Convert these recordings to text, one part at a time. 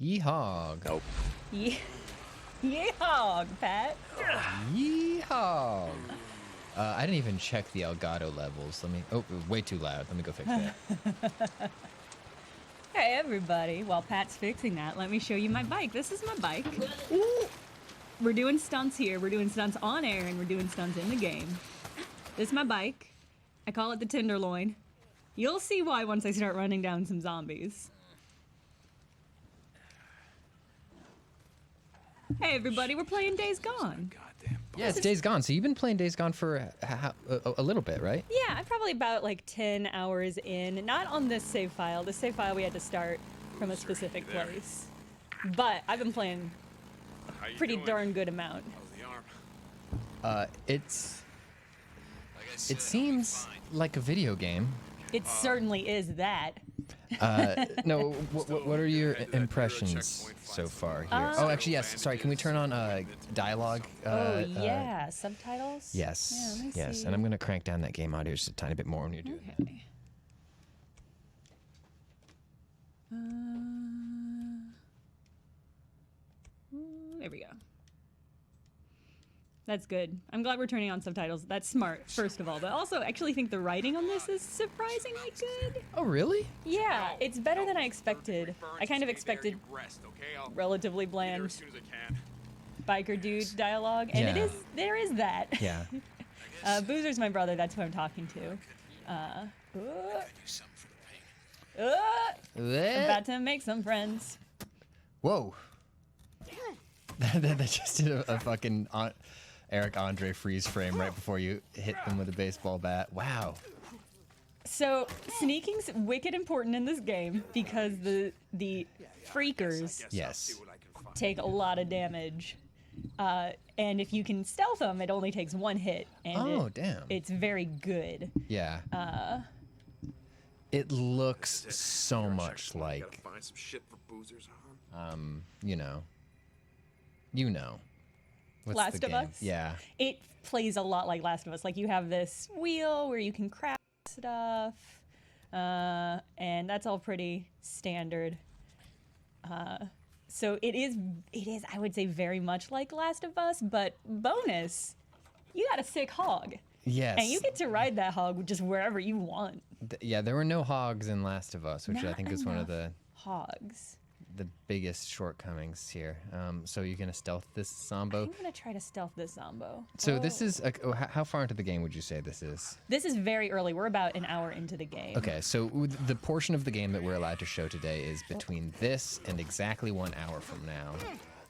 Yeehog. Nope. Yeehog, Pat. Yeehog. I didn't even check the Elgato levels. Let me. Oh, way too loud. Let me go fix that. Hey, everybody. While Pat's fixing that, let me show you my bike. This is my bike. Ooh. We're doing stunts here. We're doing stunts on air, and we're doing stunts in the game. This is my bike. I call it the Tenderloin. You'll see why once I start running down some zombies. Hey, everybody. We're playing Days Gone. Yeah, it's Days Gone. So you've been playing Days Gone for a little bit, right? Yeah, I'm probably about like 10 hours in. Not on this save file. This save file we had to start from a specific place. But I've been playing a pretty darn good amount. It seems like a video game. It certainly is that. No, what are your impressions so far here? Oh, actually, yes. Sorry, can we turn on dialogue? Yeah, subtitles? Yes, Yeah, let me yes. see. And I'm going to crank down that game audio just a tiny bit more when you do that. Okay. There we go. That's good. I'm glad we're turning on subtitles. That's smart, first of all. But also, I actually think the writing on this is surprisingly good. Oh, really? Yeah, it's better than I expected. I kind of expected relatively bland biker dude dialogue, and Yeah. there is that. Yeah. Boozer's my brother, that's who I'm talking to. About to make some friends. Whoa. That just did a fucking Eric Andre freeze frame right before you hit them with a baseball bat. Wow. So sneaking's wicked important in this game because the freakers Yes. take a lot of damage. And if you can stealth them, it only takes one hit. And damn. It's very good. Yeah. It looks so much like, you know. What's Last the of game? Us? Yeah. It plays a lot like Last of Us. Like you have this wheel where you can craft stuff, and that's all pretty standard. So it is, I would say, very much like Last of Us, but bonus, you got a sick hog. Yes. And you get to ride that hog just wherever you want. Yeah, there were no hogs in Last of Us, which I Not think is one of the hogs. biggest shortcomings here. So you're gonna stealth this Zombo? I'm gonna try to stealth this Zombo. So this is how far into the game would you say this is? This is very early. We're about an hour into the game. Okay, so the portion of the game that we're allowed to show today is between this and exactly 1 hour from now.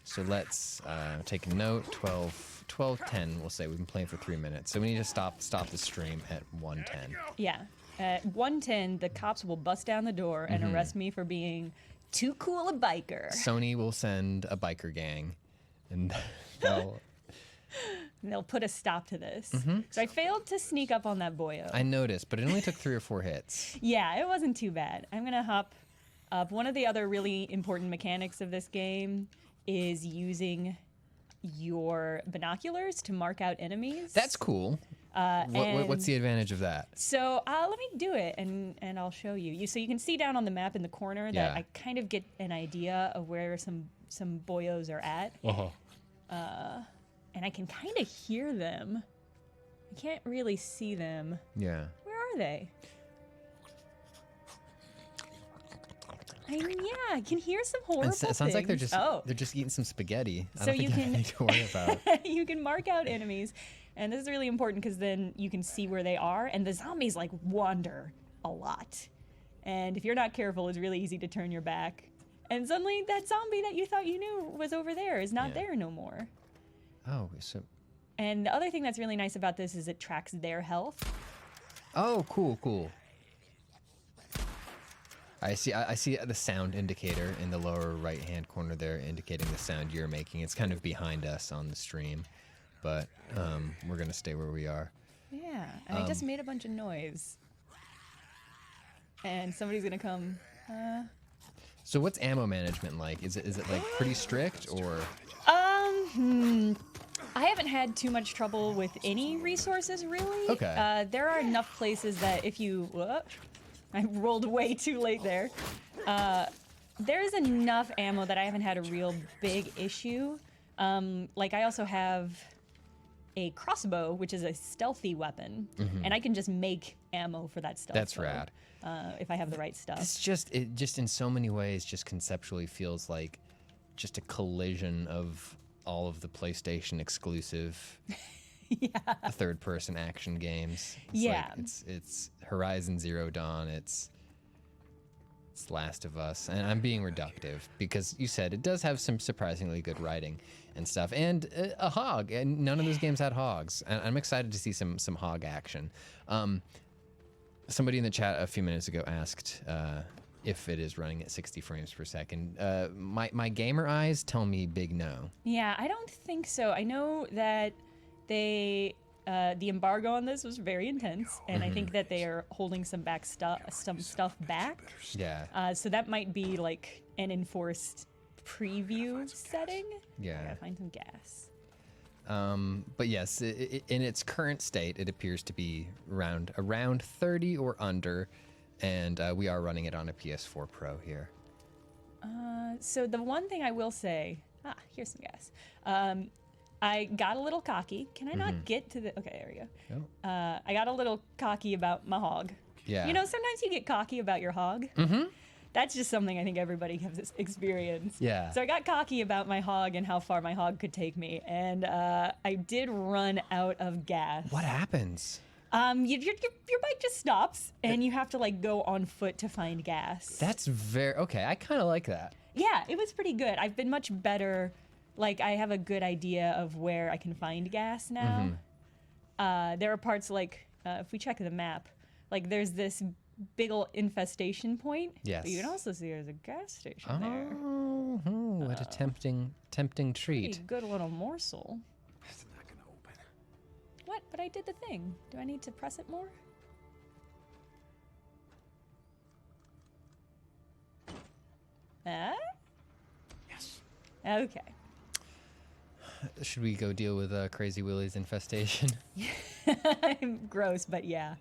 So let's take a note. 12:10. We'll say we've been playing for 3 minutes. So we need to stop the stream at 1:10. Yeah. At 1:10, the cops will bust down the door and arrest me for being too cool a biker. Sony will send a biker gang, and they'll put a stop to this. So I failed to sneak up on that boyo. I noticed, but it only took 3 or 4 hits. Yeah, it wasn't too bad. I'm gonna hop up. One of the other really important mechanics of this game is using your binoculars to mark out enemies. That's cool. What's the advantage of that? So let me do it, and I'll show you. So you can see down on the map in the corner that Yeah. I kind of get an idea of where some boyos are at. And I can kind of hear them. I can't really see them. Yeah. Where are they? I can hear some horrible It sounds like they're things. just eating some spaghetti. I So don't you think can- anything to worry about. You can mark out enemies, and this is really important because then you can see where they are, and the zombies like wander a lot. And if you're not careful, it's really easy to turn your back. And suddenly that zombie that you thought you knew was over there is not there no more. Oh, so. And the other thing that's really nice about this is it tracks their health. Oh, cool. I see the sound indicator in the lower right-hand corner there, indicating the sound you're making. It's kind of behind us on the stream, but we're gonna stay where we are. Yeah, and I just made a bunch of noise. And somebody's gonna come. So what's ammo management like? Is it like pretty strict or? I haven't had too much trouble with any resources, really. Okay. There are enough places that if you... I rolled way too late there. there's enough ammo that I haven't had a real big issue. Like I also have a crossbow, which is a stealthy weapon, and I can just make ammo for that stealth. That's rad. If I have the right stuff. It just in so many ways just conceptually feels like just a collision of all of the PlayStation exclusive third-person action games. It's Horizon Zero Dawn. It's Last of Us, and I'm being reductive because you said it does have some surprisingly good writing and stuff, and a hog, and none of those games had hogs. And I'm excited to see some hog action. Somebody in the chat a few minutes ago asked if it is running at 60 frames per second. My gamer eyes tell me big no. Yeah, I don't think so. I know that the embargo on this was very intense, and I think that they are holding some stuff back. Yeah. So that might be like an enforced preview setting. Yeah. I gotta find some gas. But yes, in its current state, it appears to be around 30 or under, and we are running it on a PS4 Pro here. So the one thing I will say, here's some gas. I got a little cocky. Can I not get to the? Okay, there we go. Oh. I got a little cocky about my hog. Yeah. You know, sometimes you get cocky about your hog. That's just something I think everybody has experienced. Yeah. So I got cocky about my hog and how far my hog could take me, and I did run out of gas. What happens? Your bike just stops, and you have to like go on foot to find gas. That's okay. I kind of like that. Yeah, it was pretty good. I've been much better. Like, I have a good idea of where I can find gas now. There are parts like, if we check the map, like there's this big ol' infestation point. Yes. But you can also see there's a gas station there. Oh, what a tempting treat. Pretty good little morsel. That's not gonna open. What? But I did the thing. Do I need to press it more? Yes. Okay. Should we go deal with Crazy Willie's infestation? Gross, but yeah.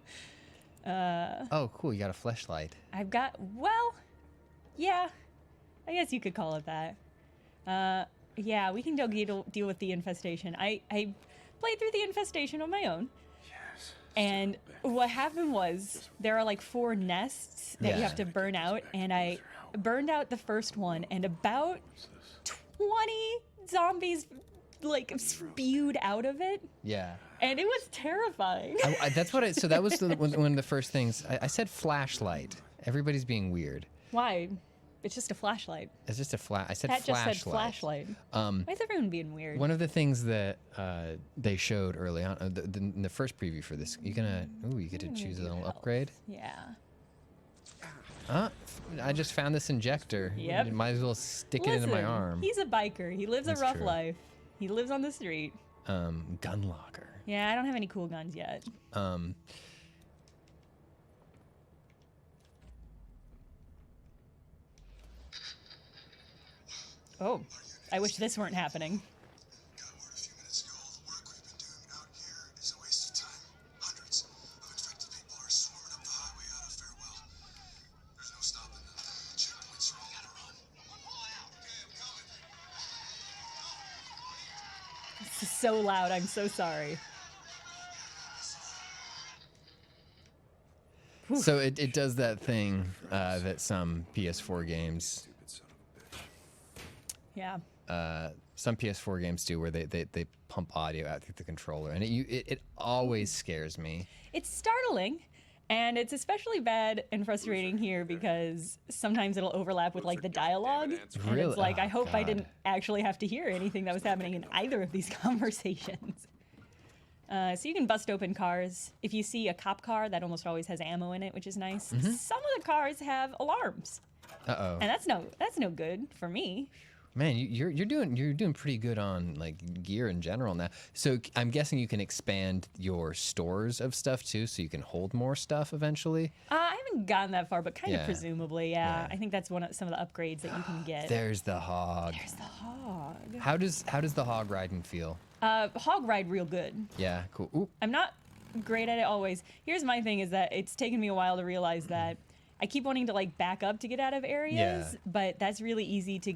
Oh, cool. You got a fleshlight. I've got, well, yeah. I guess you could call it that. Yeah, we can go deal with the infestation. I played through the infestation on my own. Yes. And what happened was there are like 4 nests that you have to burn out, and I burned out the first one, and about 20 zombies like spewed out of it. Yeah. And it was terrifying. That's what so that was one of the first things. I said flashlight. Everybody's being weird. Why? It's just a flashlight. It's just a I said Pat flashlight. just said flashlight. Why is everyone being weird? One of the things that they showed early on, in the first preview for this, you get to choose a little upgrade. Yeah. I just found this injector. Yep. Might as well stick it into my arm. He's a biker. He lives That's a rough true. life. He lives on the street. Gun locker. Yeah, I don't have any cool guns yet. Oh, I wish this weren't happening. Got word a few minutes ago. All the work we've been doing out here is a waste of time. Hundreds of infected people are swarming up the highway out of Farewell. There's no stopping them. Checkpoints are all on a run. Okay, I'm coming. This is so loud. I'm so sorry. So it does that thing that some PS4 games, Yeah. some PS4 games do, where they pump audio out through the controller, and it always scares me. It's startling, and it's especially bad and frustrating here because sometimes it'll overlap with like the dialogue. And Really? it's like, Oh, I hope I God. didn't actually have to hear anything that was happening in either of these conversations. So you can bust open cars. If you see a cop car, that almost always has ammo in it, which is nice. Some of the cars have alarms, Uh-oh. and that's no good for me. Man, you're doing pretty good on like gear in general now. So I'm guessing you can expand your stores of stuff too, so you can hold more stuff eventually. I haven't gotten that far, but kind Yeah. of presumably, yeah. I think that's some of the upgrades that you can get. There's the hog. There's the hog. How does the hog riding feel? Hog ride real good. Yeah, cool. Ooh. I'm not great at it always. Here's my thing is that it's taken me a while to realize that I keep wanting to like back up to get out of areas, Yeah. but that's really easy to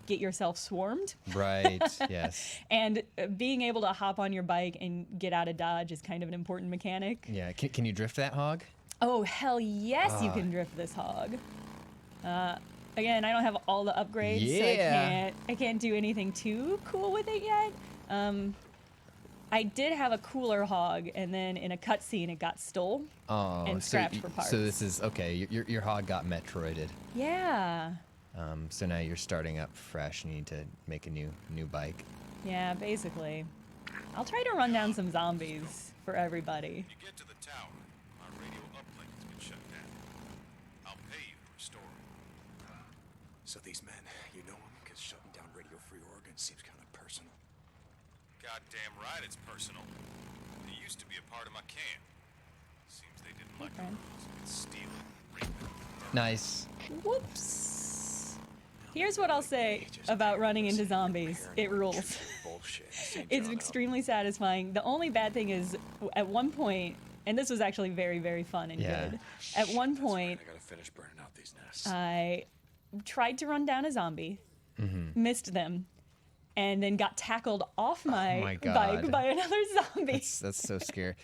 get yourself swarmed. Right. Yes. And being able to hop on your bike and get out of dodge is kind of an important mechanic. Yeah. Can you drift that hog? Oh, hell yes, you can drift this hog. Again, I don't have all the upgrades, so I can't do anything too cool with it yet. I did have a cooler hog, and then in a cutscene it got stole and scrapped for parts. So this is okay. Your hog got Metroided. Yeah. So now you're starting up fresh, and you need to make a new bike. Yeah, basically. I'll try to run down some zombies for everybody. You get to the tower, our radio uplink has been shut down. I'll pay you to restore it. So these men, you know them, because shutting down Radio Free Oregon seems kind of personal. Goddamn right it's personal. They used to be a part of my camp. Seems they didn't like Okay. the rules and could steal it, rape it. Nice. Whoops. Here's what I'll say about running into zombies. It rules. Bullshit. It's extremely satisfying. The only bad thing is, at one point, and this was actually very, very fun and Yeah. good. At one point, I gotta finish burning out these nests. I tried to run down a zombie, missed them, and then got tackled off my, my bike God. by another zombie. That's so scary.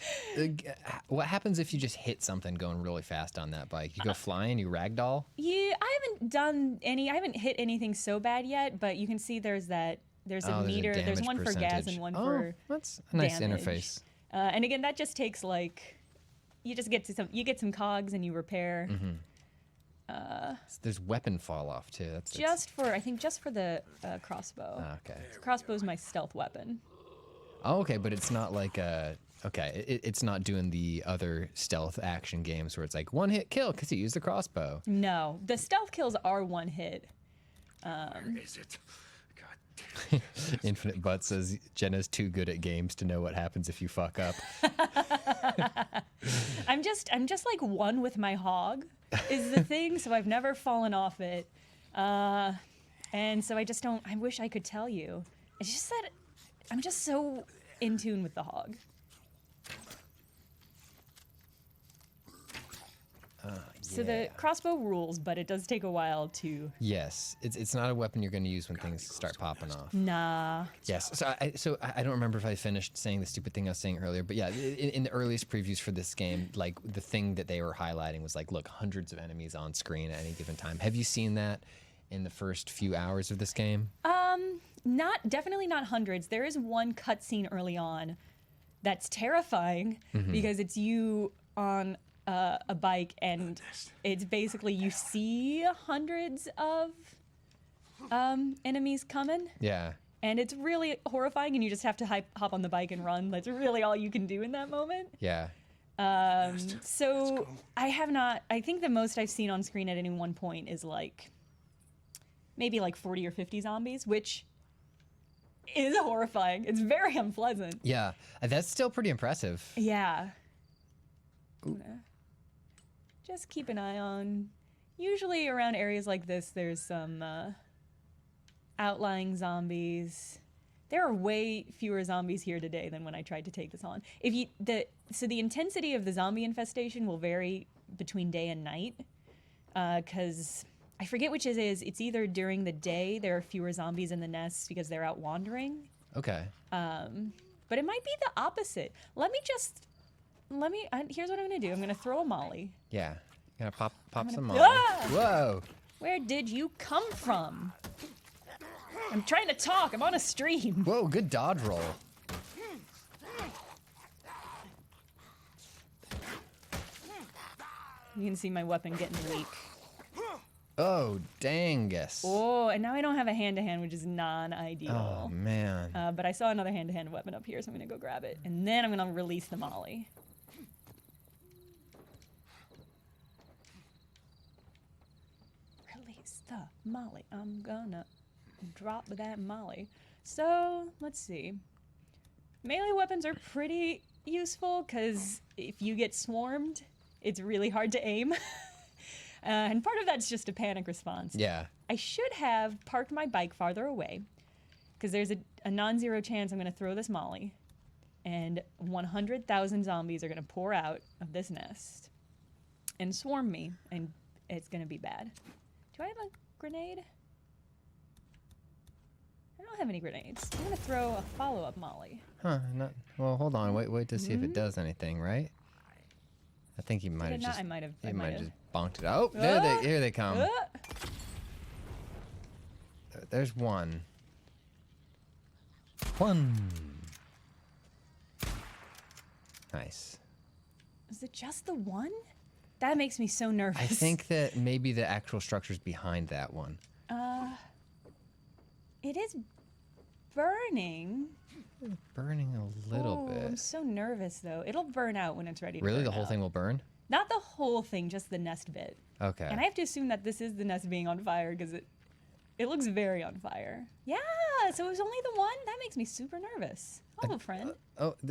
What happens if you just hit something going really fast on that bike? You go flying, you ragdoll? Yeah, I haven't hit anything so bad yet, but you can see there's a meter. There's damage one for gas percentage. and one Oh, for that's a nice damage. interface. And again, that just takes like, you get some cogs and you repair. There's weapon fall off too. That's Just for the crossbow. okay. Crossbow's my stealth weapon. Oh, okay, but it's not like it's not doing the other stealth action games where it's like one hit kill because you used the crossbow. No, the stealth kills are one hit. Where is it? God damn it. Infinite Butt says Jenna's too good at games to know what happens if you fuck up. I'm just like one with my hog is the thing, so I've never fallen off it. And so I just don't, I wish I could tell you. It's just that I'm just so in tune with the hog. So the crossbow rules, but it does take a while to. Yes, it's not a weapon you're going to use when things start popping off. Nah. Yes, so I don't remember if I finished saying the stupid thing I was saying earlier, but yeah, in the earliest previews for this game, like the thing that they were highlighting was like, look, hundreds of enemies on screen at any given time. Have you seen that in the first few hours of this game? Definitely not hundreds. There is one cutscene early on that's terrifying because it's you on a bike and it's basically you see hundreds of enemies coming. Yeah. And it's really horrifying, and you just have to hop on the bike and run. That's really all you can do in that moment. Yeah. So I have not. I think the most I've seen on screen at any one point is like maybe like 40 or 50 zombies, which is horrifying. It's very unpleasant. Yeah, that's still pretty impressive. Yeah. Just keep an eye on. Usually around areas like this, there's some outlying zombies. There are way fewer zombies here today than when I tried to take this on. So the intensity of the zombie infestation will vary between day and night, because I forget which it is. It's either during the day there are fewer zombies in the nests because they're out wandering. Okay. But it might be the opposite. Here's what I'm gonna do. I'm gonna throw a molly. Yeah. Gonna pop some gonna- molly. Ah! Whoa. Where did you come from? I'm trying to talk. I'm on a stream. Whoa, good dodge roll. You can see my weapon getting weak. Oh, dangus. Oh, and now I don't have a hand-to-hand, which is non-ideal. Oh, man. But I saw another hand-to-hand weapon up here, so I'm gonna go grab it. And then I'm gonna release the molly. Release the molly. I'm gonna drop that molly. So, let's see. Melee weapons are pretty useful, because if you get swarmed, it's really hard to aim. And part of that's just a panic response. Yeah. I should have parked my bike farther away, because there's a non-zero chance I'm going to throw this molly, and 100,000 zombies are going to pour out of this nest and swarm me and it's gonna be bad. Do I have a grenade? I don't have any grenades. I'm gonna throw a follow-up molly. Huh? Not. Well, hold on. Wait to see if it does anything, right? I think he might have it not? just. I might have- He I might might have have. just bonked it out. Oh, here they come. Ah! There's one. One. Nice. Is it just the one? That makes me so nervous. I think that maybe the actual structure's behind that one. It is burning. Burning a little I'm bit. so nervous though. It'll burn out when it's ready to Really, burn the whole out. thing will burn? Not the whole thing, just the nest bit. Okay. And I have to assume that this is the nest being on fire because it looks very on fire. Yeah, so it was only the one? That makes me super nervous. I'll have a friend.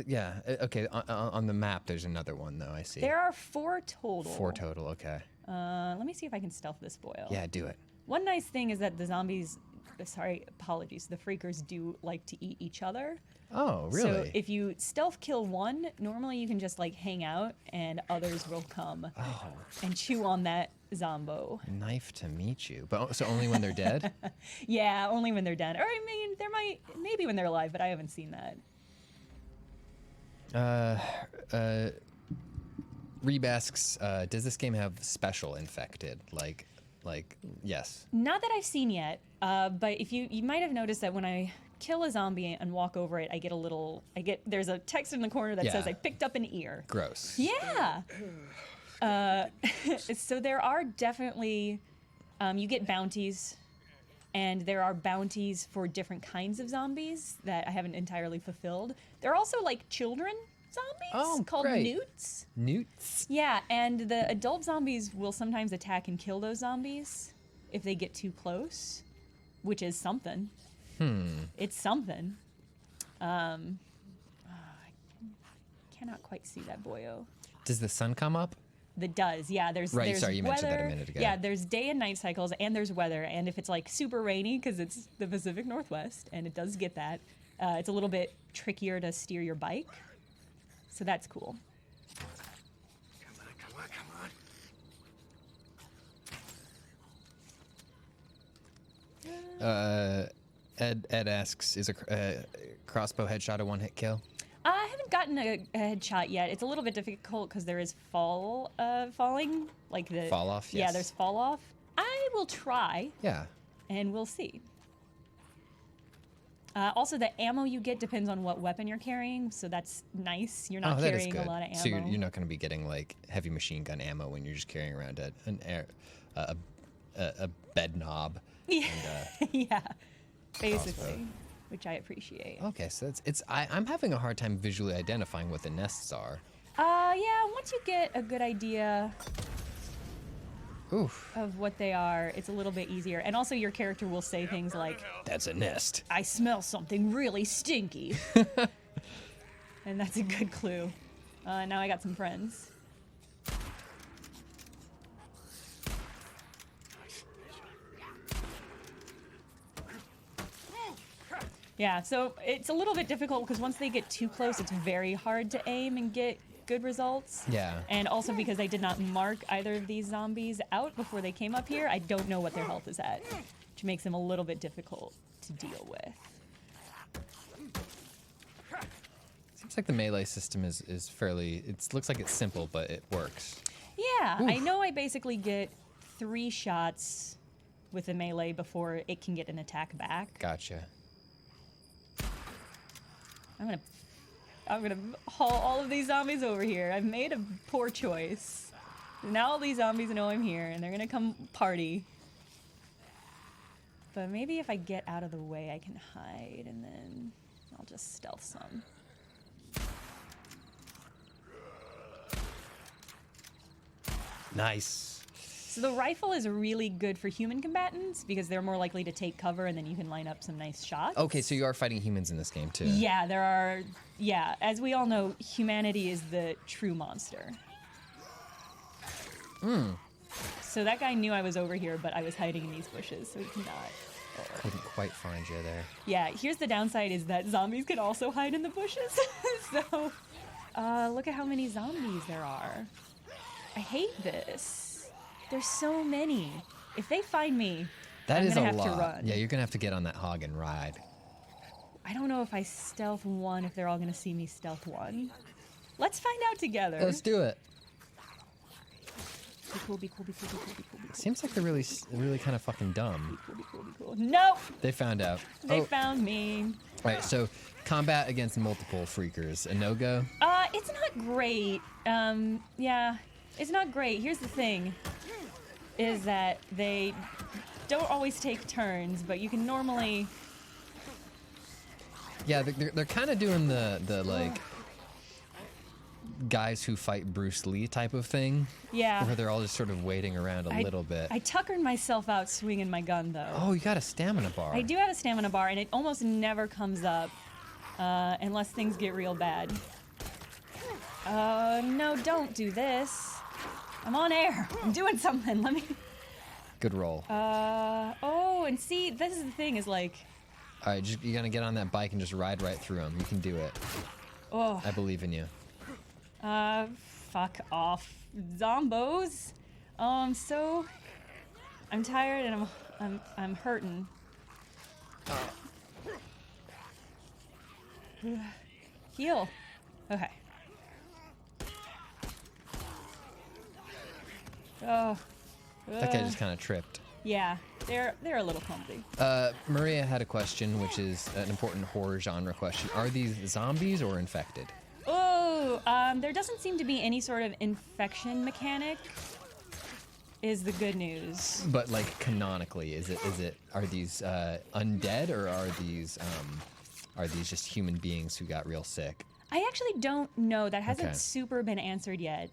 Yeah. Okay. On the map, there's another one though. I see. There are 4 total. 4 total. Okay. Let me see if I can stealth this boil. Yeah, do it. One nice thing is that the zombies, sorry, apologies, the freakers do like to eat each other. Oh, really? So if you stealth kill one, normally you can just like hang out and others will come and chew on that zombo. Knife to meet you, but so only when they're dead. Yeah, only when they're dead. Or I mean, there might, maybe when they're alive, but I haven't seen that. Reeb asks, does this game have special infected? Like, yes. Not that I've seen yet, but if you might have noticed that when I kill a zombie and walk over it, there's a text in the corner that says Yeah. I picked up an ear. Gross. Yeah. So there are definitely, you get bounties, and there are bounties for different kinds of zombies that I haven't entirely fulfilled. There are also like children zombies called great. newts. Newts. Yeah, and the adult zombies will sometimes attack and kill those zombies if they get too close, which is something. It's something. I cannot quite see that boyo. Does the sun come up? That does, yeah. There's Right, there's sorry, you weather. mentioned that a minute ago. Yeah, there's day and night cycles, and there's weather. And if it's like super rainy, because it's the Pacific Northwest, and it does get that, it's a little bit trickier to steer your bike. So that's cool. Come on. Ed asks, is a crossbow headshot a one-hit kill? I haven't gotten a headshot yet. It's a little bit difficult because there is falling, like the Fall off, Yeah, yes. there's fall off. I will try, Yeah. and we'll see. Also, the ammo you get depends on what weapon you're carrying, so that's nice. You're not that is carrying good. a lot of ammo. So you're not going to be getting like heavy machine gun ammo when you're just carrying around a bed knob. Yeah, yeah, basically, Crossbow. which I appreciate. Okay, so I'm having a hard time visually identifying what the nests are. Yeah, once you get a good idea Oof. of what they are, it's a little bit easier. And also your character will say things like, That's a nest. I smell something really stinky. And that's a good clue. Now I got some friends. Yeah, so it's a little bit difficult because once they get too close, it's very hard to aim and get good results. Yeah. And also because I did not mark either of these zombies out before they came up here, I don't know what their health is at, which makes them a little bit difficult to deal with. Seems like the melee system is fairly. It looks like it's simple, but it works. Yeah, I know I basically get 3 shots with the melee before it can get an attack back. Gotcha. I'm gonna haul all of these zombies over here. I've made a poor choice. Now all these zombies know I'm here, and they're gonna come party. But maybe if I get out of the way, I can hide, and then I'll just stealth some. Nice. So the rifle is really good for human combatants because they're more likely to take cover, and then you can line up some nice shots. Okay, so you are fighting humans in this game too. Yeah, there are. Yeah, as we all know, humanity is the true monster. So that guy knew I was over here, but I was hiding in these bushes, so he cannot. Couldn't quite find you there. Yeah, here's the downside is that zombies can also hide in the bushes. So, look at how many zombies there are. I hate this. There's so many. If they find me, That I'm is gonna a have lot. to run. Yeah, you're gonna have to get on that hog and ride. I don't know if I stealth one, if they're all gonna see me stealth one. Let's find out together. Let's do it. Be cool, be cool, be cool, be cool, be cool, be cool. Seems like they're really kind of fucking dumb. Be cool, be cool. Nope! They found out. They Oh, found me. all right. So combat against multiple freakers, a no-go. It's not great. Yeah, it's not great. Here's the thing, is that they don't always take turns, but you can normally... Yeah, they're kind of doing the like guys who fight Bruce Lee type of thing. Yeah. Where they're all just sort of waiting around a little bit. I tuckered myself out swinging my gun, though. Oh, you got a stamina bar. I do have a stamina bar, and it almost never comes up unless things get real bad. No, don't do this. I'm on air. I'm doing something. Let me... Good roll. Oh, and see, this is the thing, is like... All right, you're gonna get on that bike and just ride right through them. You can do it. Oh. I believe in you. Fuck off. Zombos. I'm tired and I'm hurting. Heal. Okay. Oh. That guy just kind of tripped. Yeah, they're a little clumsy. Maria had a question, which is an important horror genre question. Are these zombies or infected? Oh, there doesn't seem to be any sort of infection mechanic. Is the good news. But like canonically, are these undead or are these just human beings who got real sick? I actually don't know. That hasn't Okay. super been answered yet.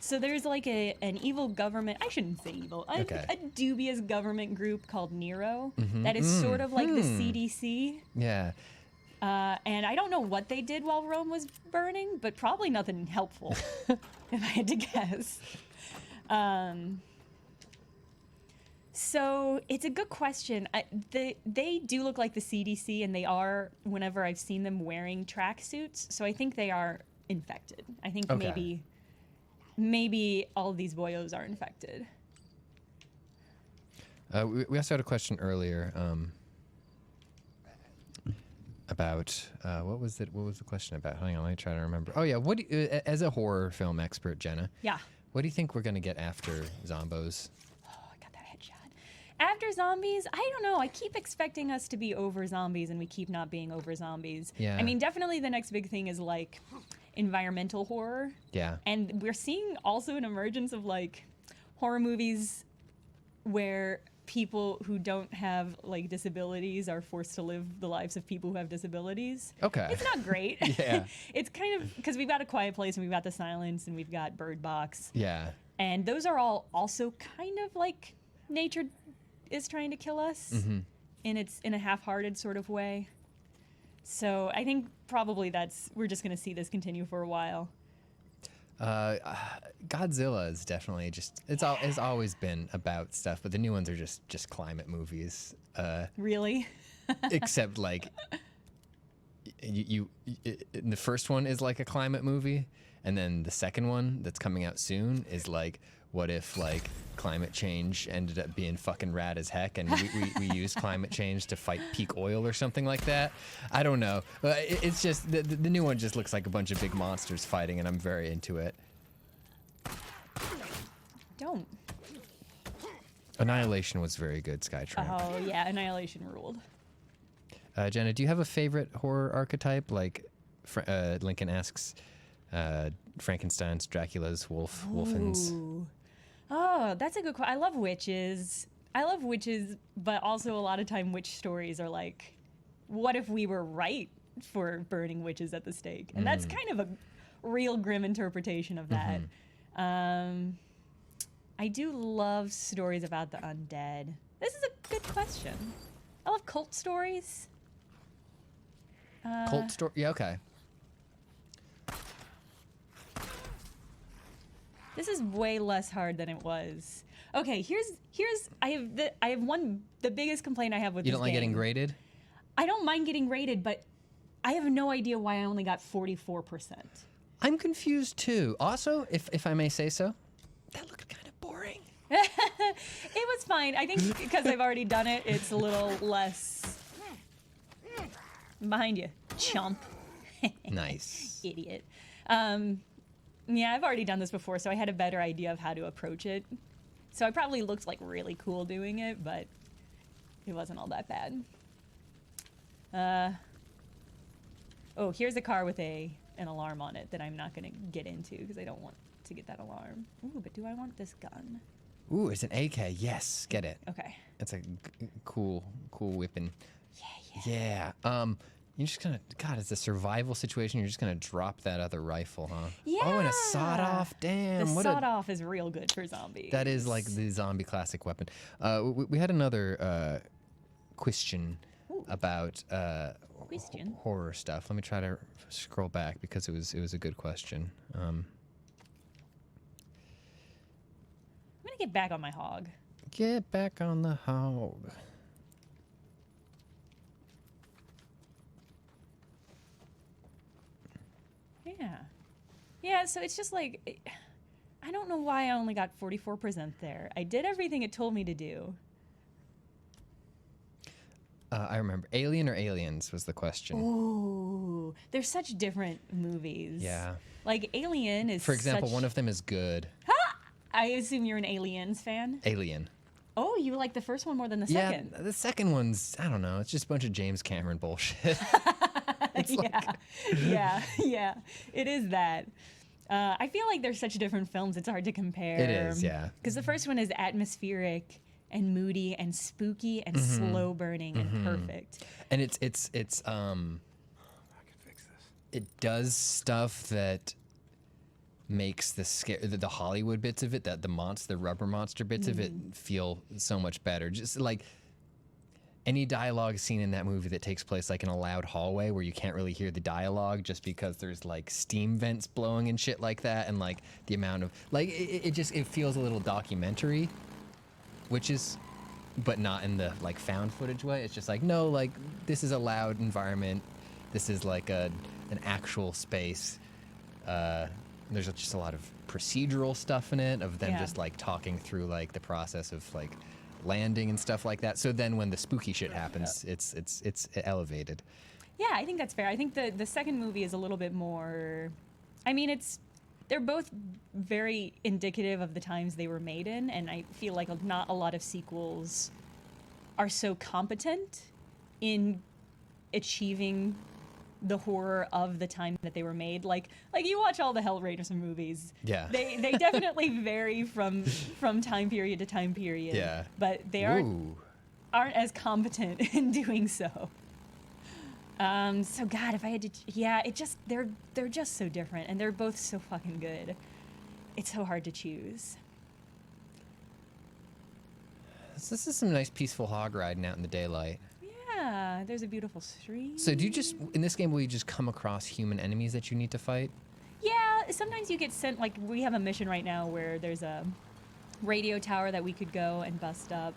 So there's like an evil government, I shouldn't say evil, Okay. a dubious government group called Nero that is sort of like the CDC. Yeah. And I don't know what they did while Rome was burning, but probably nothing helpful, if I had to guess. So it's a good question. They do look like the CDC, and they are, whenever I've seen them, wearing tracksuits. So I think they are infected. I think Okay. maybe all of these boyos are infected. We also had a question earlier about what was it? What was the question about? Hang on, let me try to remember. Oh yeah, as a horror film expert, Jenna? Yeah. What do you think we're gonna get after Zombos? Oh, I got that headshot. After zombies, I don't know. I keep expecting us to be over zombies, and we keep not being over zombies. Yeah. I mean, definitely the next big thing is like environmental horror. Yeah. And we're seeing also an emergence of like horror movies where people who don't have like disabilities are forced to live the lives of people who have disabilities. Okay. It's not great. Yeah. It's kind of, because we've got A Quiet Place and we've got The Silence and we've got Bird Box. Yeah. And those are all also kind of like nature is trying to kill us in a half-hearted sort of way. So I think probably we're just going to see this continue for a while. Godzilla is definitely it's always been about stuff, but the new ones are just climate movies. Really? Except like the first one is like a climate movie, and then the second one that's coming out soon is like, what if like climate change ended up being fucking rad as heck, and we used climate change to fight peak oil or something like that? I don't know. It's just the new one just looks like a bunch of big monsters fighting, and I'm very into it. Don't. Annihilation was very good, Skytramp. Oh, yeah, Annihilation ruled. Jenna, do you have a favorite horror archetype? Like Lincoln asks, Frankenstein's, Dracula's, Wolfen's. Ooh. Oh, that's a good question. I love witches, but also a lot of time witch stories are like, what if we were right for burning witches at the stake? And that's kind of a real grim interpretation of that. I do love stories about the undead. This is a good question. I love cult stories. Cult story? Yeah, okay. This is way less hard than it was. Okay, I have the biggest complaint I have with You this don't like game. getting graded? I don't mind getting rated, but I have no idea why I only got 44%. I'm confused too. Also, if I may say so, that looked kind of boring. It was fine. I think because I've already done it, it's a little less... Behind you, chump. Nice. Idiot. Yeah, I've already done this before, so I had a better idea of how to approach it. So I probably looked like really cool doing it, but it wasn't all that bad. Oh, here's a car with an alarm on it that I'm not going to get into because I don't want to get that alarm. Ooh, but do I want this gun? Ooh, it's an AK. Yes, get it. Okay. It's a cool whipping. Yeah. Yeah. You're just gonna, God, it's a survival situation. You're just gonna drop that other rifle, huh? Yeah. Oh, and a sawed-off. Damn. The sawed-off is real good for zombies. That is like the zombie classic weapon. We had another question about horror stuff. Let me try to scroll back because it was a good question. I'm gonna get back on my hog. Get back on the hog. Yeah, so it's just like, I don't know why I only got 44% there. I did everything it told me to do. I remember. Alien or Aliens was the question. Ooh, they're such different movies. Yeah. Like, Alien is For example, one of them is good. I assume you're an Aliens fan? Alien. Oh, you like the first one more than the second? Yeah, the second one's, I don't know, it's just a bunch of James Cameron bullshit. Yeah, it is that. I feel like they're such different films, it's hard to compare. It is, yeah. Because the first one is atmospheric and moody and spooky and slow burning and perfect. And it's I can fix this. it does stuff that makes the Hollywood bits of it, the rubber monster bits of it feel so much better. Just like any dialogue scene in that movie that takes place like in a loud hallway where you can't really hear the dialogue just because there's like steam vents blowing and shit like that, and like the amount of like it feels a little documentary, which is, but not in the like found footage way. It's just like, no, like this is a loud environment. This is like an actual space. There's just a lot of procedural stuff in it of them just like talking through like the process of like landing and stuff like that. So then when the spooky shit happens, it's elevated. Yeah, I think that's fair. I think the second movie is a little bit more, I mean, they're both very indicative of the times they were made in, and I feel like not a lot of sequels are so competent in achieving the horror of the time that they were made. Like you watch all the Hellraiser movies. Yeah. They definitely vary from time period to time period. Yeah. But they aren't as competent in doing so. So God, if I had to, they're just so different, and they're both so fucking good. It's so hard to choose. So this is some nice peaceful hog riding out in the daylight. Yeah, there's a beautiful stream. So do you just, in this game, will you just come across human enemies that you need to fight? Yeah, sometimes you get sent, like we have a mission right now where there's a radio tower that we could go and bust up.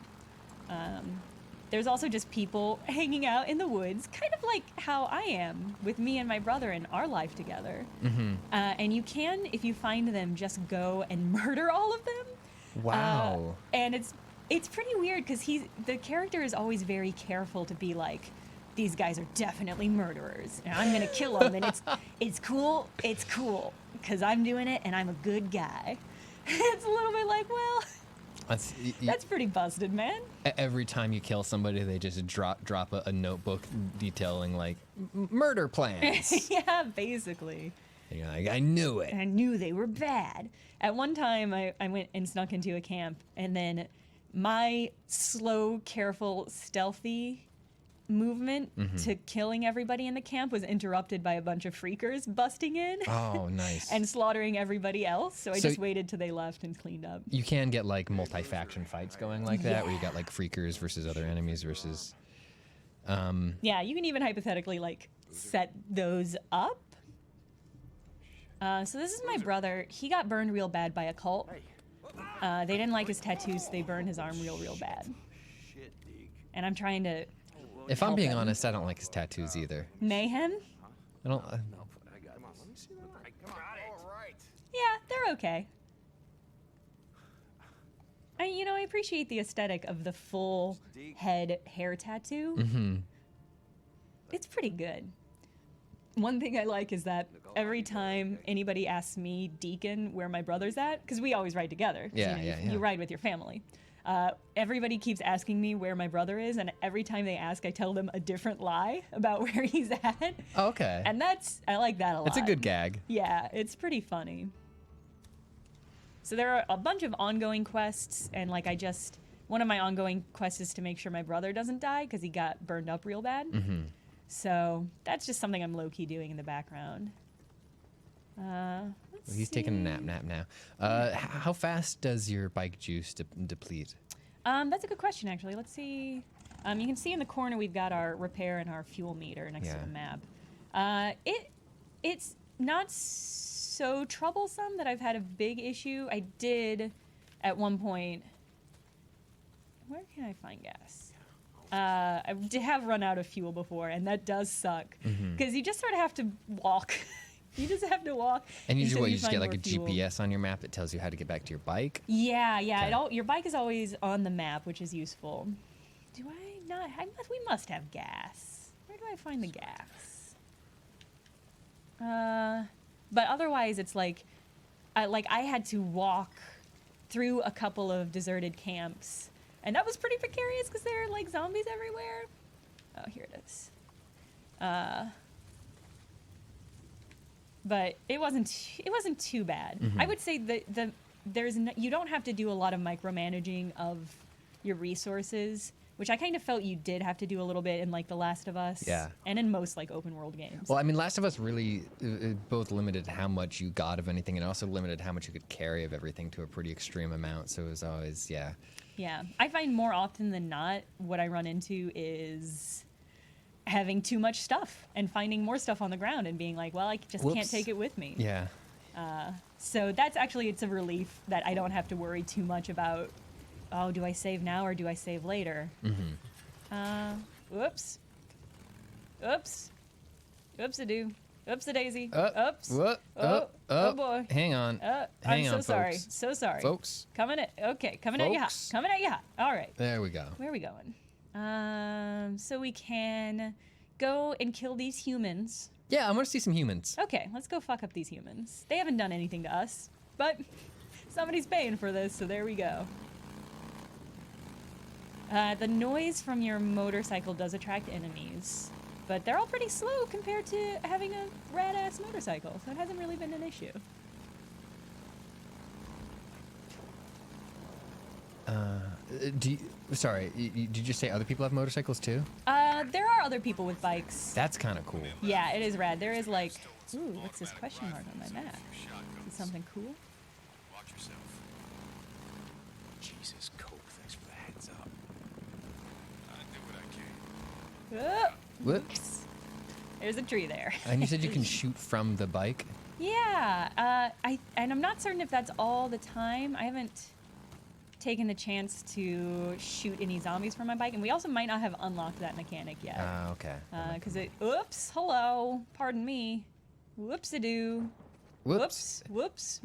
There's also just people hanging out in the woods, kind of like how I am with me and my brother in our life together. Mm-hmm. And you can, if you find them, just go and murder all of them. Wow. And it's pretty weird because the character is always very careful to be like, these guys are definitely murderers, and I'm gonna kill them, and it's cool, because I'm doing it, and I'm a good guy. It's a little bit like, well, that's pretty busted, man. Every time you kill somebody, they just drop a notebook detailing like murder plans. Yeah, basically. And you're like, I knew it. I knew they were bad. At one time, I went and snuck into a camp, and then my slow, careful, stealthy movement to killing everybody in the camp was interrupted by a bunch of freakers busting in. Oh, nice. And slaughtering everybody else. So I just waited till they left and cleaned up. You can get like multi-faction fights going like that, where you got like freakers versus other enemies versus. Yeah, you can even hypothetically like set those up. So this is my brother. He got burned real bad by a cult. They didn't like his tattoos, so they burned his arm real bad. And I'm trying to. If I'm being honest, I don't like his tattoos either. Mayhem? I don't. Yeah, they're okay. I appreciate the aesthetic of the full head hair tattoo. Mm-hmm. It's pretty good. One thing I like is that every time anybody asks me, Deacon, where my brother's at, because we always ride together. 'Cause, Yeah. You ride with your family. Everybody keeps asking me where my brother is, and every time they ask, I tell them a different lie about where he's at. Oh, okay. And I like that a lot. It's a good gag. Yeah, it's pretty funny. So there are a bunch of ongoing quests, and one of my ongoing quests is to make sure my brother doesn't die because he got burned up real bad. Mm-hmm. So that's just something I'm low-key doing in the background. He's taking a nap now. How fast does your bike juice deplete? That's a good question, actually. Let's see. You can see in the corner we've got our repair and our fuel meter next to the map. It's not so troublesome that I've had a big issue. I did, at one point... Where can I find gas? I have run out of fuel before, and that does suck. Because you just sort of have to walk. You just have to walk. And you until just get find like a more fuel. GPS on your map that tells you how to get back to your bike? Yeah. Okay. Your bike is always on the map, which is useful. Do I not? We must have gas. Where do I find the gas? But otherwise, it's like I had to walk through a couple of deserted camps, and that was pretty precarious because there are like zombies everywhere. Oh, here it is. But it wasn't too bad. I would say you don't have to do a lot of micromanaging of your resources, which I kind of felt you did have to do a little bit in like The Last of Us, and in most like open world games. Well, I mean, Last of Us really both limited how much you got of anything and also limited how much you could carry of everything to a pretty extreme amount. So it was always, yeah. I find more often than not what I run into is having too much stuff and finding more stuff on the ground and being like, well, I just can't take it with me. Yeah. So that's actually, it's a relief that I don't have to worry too much about, oh, do I save now or do I save later? Whoops. Oops-a-doo. Oops-a-daisy. Oops. Oh, boy. Hang on. I'm so folks. sorry. So sorry. Folks. Coming at you hot. Folks. Coming at you hot. All right. There we go. Where are we going? So we can go and kill these humans. Yeah, I want to see some humans. Okay, let's go fuck up these humans. They haven't done anything to us, but somebody's paying for this, so there we go. The noise from your motorcycle does attract enemies, but they're all pretty slow compared to having a rad-ass motorcycle, so it hasn't really been an issue. Did you say other people have motorcycles too? There are other people with bikes. That's kind of cool. Yeah, it is rad. There is like, ooh, what's this question mark on my map? Is it something cool? Watch yourself. Jesus, Cope, thanks for the heads up. I do what I can. Whoops. There's a tree there. And you said you can shoot from the bike? Yeah, I'm not certain if that's all the time. I haven't taken the chance to shoot any zombies from my bike, and we also might not have unlocked that mechanic yet. Okay. Because oops, hello, pardon me. Whoops-a-doo. Whoops. Whoops.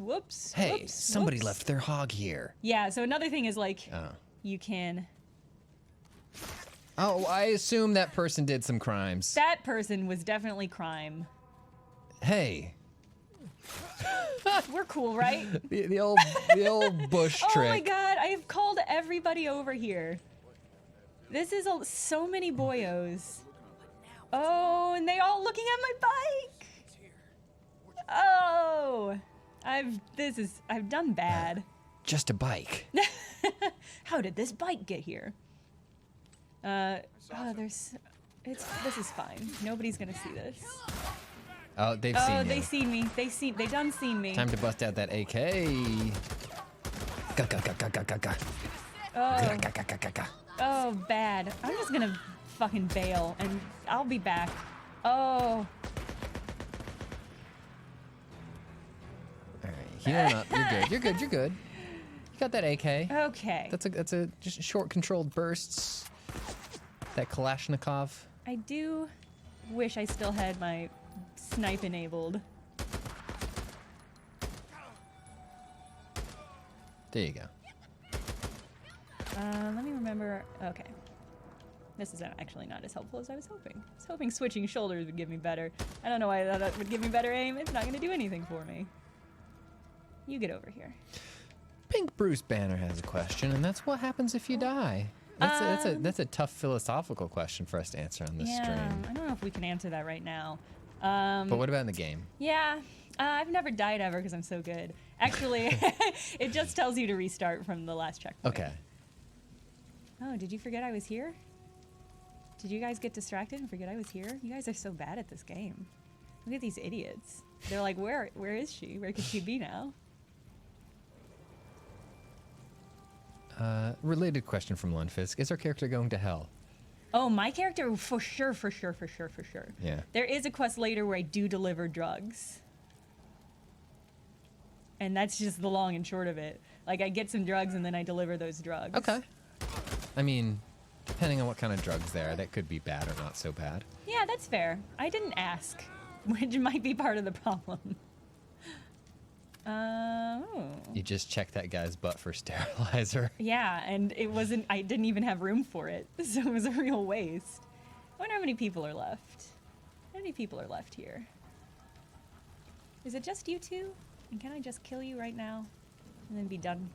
Hey, whoops, somebody whoops. left their hog here. Yeah, so another thing is like, Oh. you can... Oh, I assume that person did some crimes. That person was definitely crime. Hey. We're cool, right? The old bush trick. Oh my god, I have called everybody over here. This is so many boyos. Oh, and they all looking at my bike. Oh, I've done bad. Just a bike. How did this bike get here? This is fine. Nobody's gonna see this. Oh, they've Oh, seen you. they seen me. They done seen me. Time to bust out that AK. Ga, ga, ga, ga, ga, ga, ga. Oh. Ga, ga, ga, ga, ga, ga. Oh, bad. I'm just gonna fucking bail, and I'll be back. Oh. All right, healing up. You're good. You got that AK. Okay. That's a just short controlled bursts. That Kalashnikov. I do wish I still had my snipe enabled. There you go. Let me remember. Okay. This is actually not as helpful as I was hoping. I was hoping switching shoulders would give me better. I don't know why that would give me better aim. It's not going to do anything for me. You get over here. Pink Bruce Banner has a question, and that's what happens if you die. That's a tough philosophical question for us to answer on this stream. I don't know if we can answer that right now. But what about in the game? Yeah, I've never died ever because I'm so good. Actually, it just tells you to restart from the last checkpoint. Okay. Oh, did you forget I was here? Did you guys get distracted and forget I was here? You guys are so bad at this game. Look at these idiots. They're like, where is she? Where could she be now? Related question from Lundfisk. Is our character going to hell? Oh, my character? For sure. Yeah. There is a quest later where I do deliver drugs. And that's just the long and short of it. Like, I get some drugs and then I deliver those drugs. Okay. I mean, depending on what kind of drugs they are, that could be bad or not so bad. Yeah, that's fair. I didn't ask, which might be part of the problem. You just check that guy's butt for sterilizer. Yeah, and it wasn't, I didn't even have room for it, so it was a real waste. I wonder how many people are left. How many people are left here? Is it just you two? And can I just kill you right now? And then be done?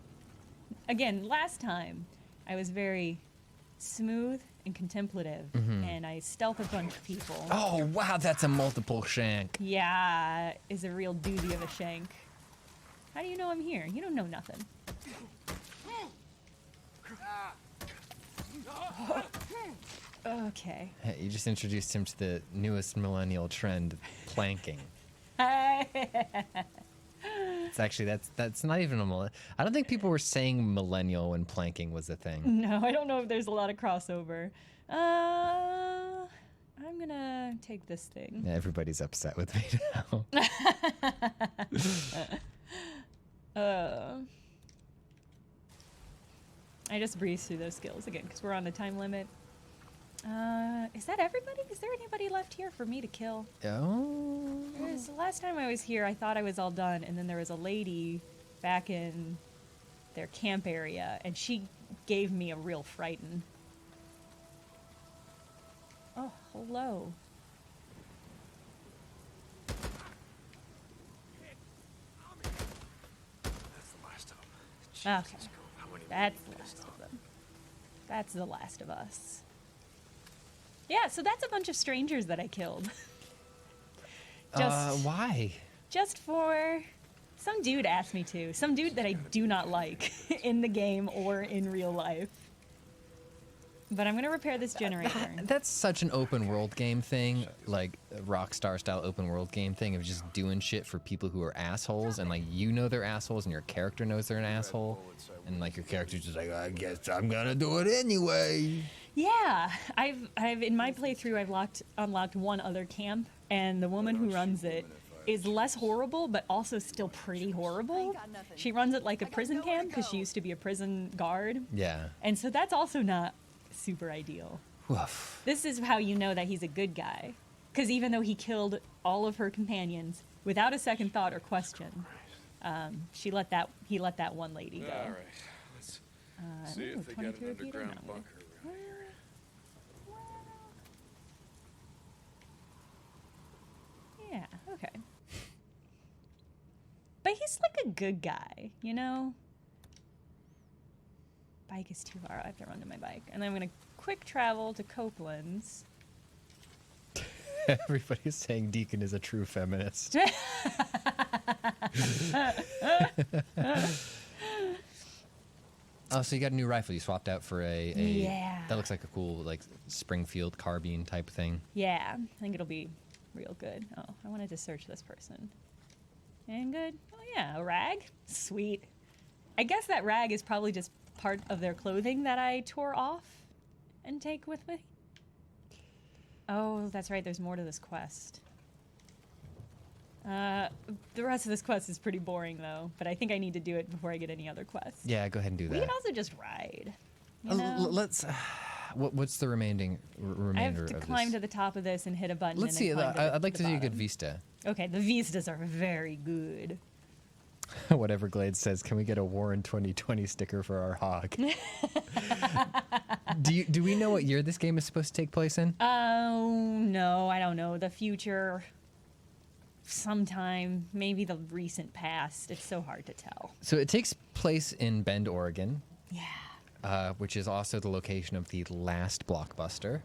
Again, last time, I was very smooth and contemplative, and I stealth a bunch of people. Oh, wow, that's a multiple shank. Yeah, is a real doozy of a shank. How do you know I'm here? You don't know nothing. Okay. Hey, you just introduced him to the newest millennial trend, planking. It's actually, that's not even a I don't think people were saying millennial when planking was a thing. No, I don't know if there's a lot of crossover. I'm gonna take this thing. Yeah, everybody's upset with me now. I just breezed through those skills again because we're on the time limit. Is that everybody? Is there anybody left here for me to kill? Oh. The last time I was here, I thought I was all done, and then there was a lady back in their camp area, and she gave me a real frighten. Oh, hello. That's the last of them. Okay. Jesus, how many That's more the do we last stop? of them. That's the last of us. Yeah, so that's a bunch of strangers that I killed. Why? Just for... Some dude asked me to. Some dude that I do not like in the game or in real life. But I'm going to repair this generator. That's such an open world game thing, like a Rockstar style open world game thing of just doing shit for people who are assholes, and like you know they're assholes and your character knows they're an asshole, and like your character's just like, I guess I'm gonna do it anyway. Yeah, I've in my playthrough I've unlocked one other camp, and the woman who runs it is less horrible, but also still pretty horrible. She runs it like a prison camp because she used to be a prison guard. Yeah. And so that's also not super ideal. Woof. This is how you know that he's a good guy. Because even though he killed all of her companions without a second thought or question, he let that one lady go. All right, let's see if they got an 23 feet or underground no? bunker around here. Yeah, okay. But he's like a good guy, you know? Bike is too far. I have to run to my bike. And then I'm going to quick travel to Copeland's. Everybody's saying Deacon is a true feminist. Oh, so you got a new rifle you swapped out for a Yeah. That looks like a cool like Springfield carbine type thing. Yeah, I think it'll be real good. Oh, I wanted to search this person. And good. Oh yeah, a rag? Sweet. I guess that rag is probably just part of their clothing that I tore off and take with me. Oh, that's right, there's more to this quest. The rest of this quest is pretty boring though, but I think I need to do it before I get any other quests. Yeah, go ahead and do We that. can also just ride. You know? Let's. What's the remainder I have to of climb this? to the top of this and hit a button. Let's and then see. climb to the I'd like to see a good bottom. vista. Okay, the vistas are very good. Whatever Glade says, can we get a Warren 2020 sticker for our hog? Do we know what year this game is supposed to take place in? Oh, no, I don't know. The future, sometime, maybe the recent past. It's so hard to tell. So it takes place in Bend, Oregon. Yeah. Which is also the location of the last blockbuster.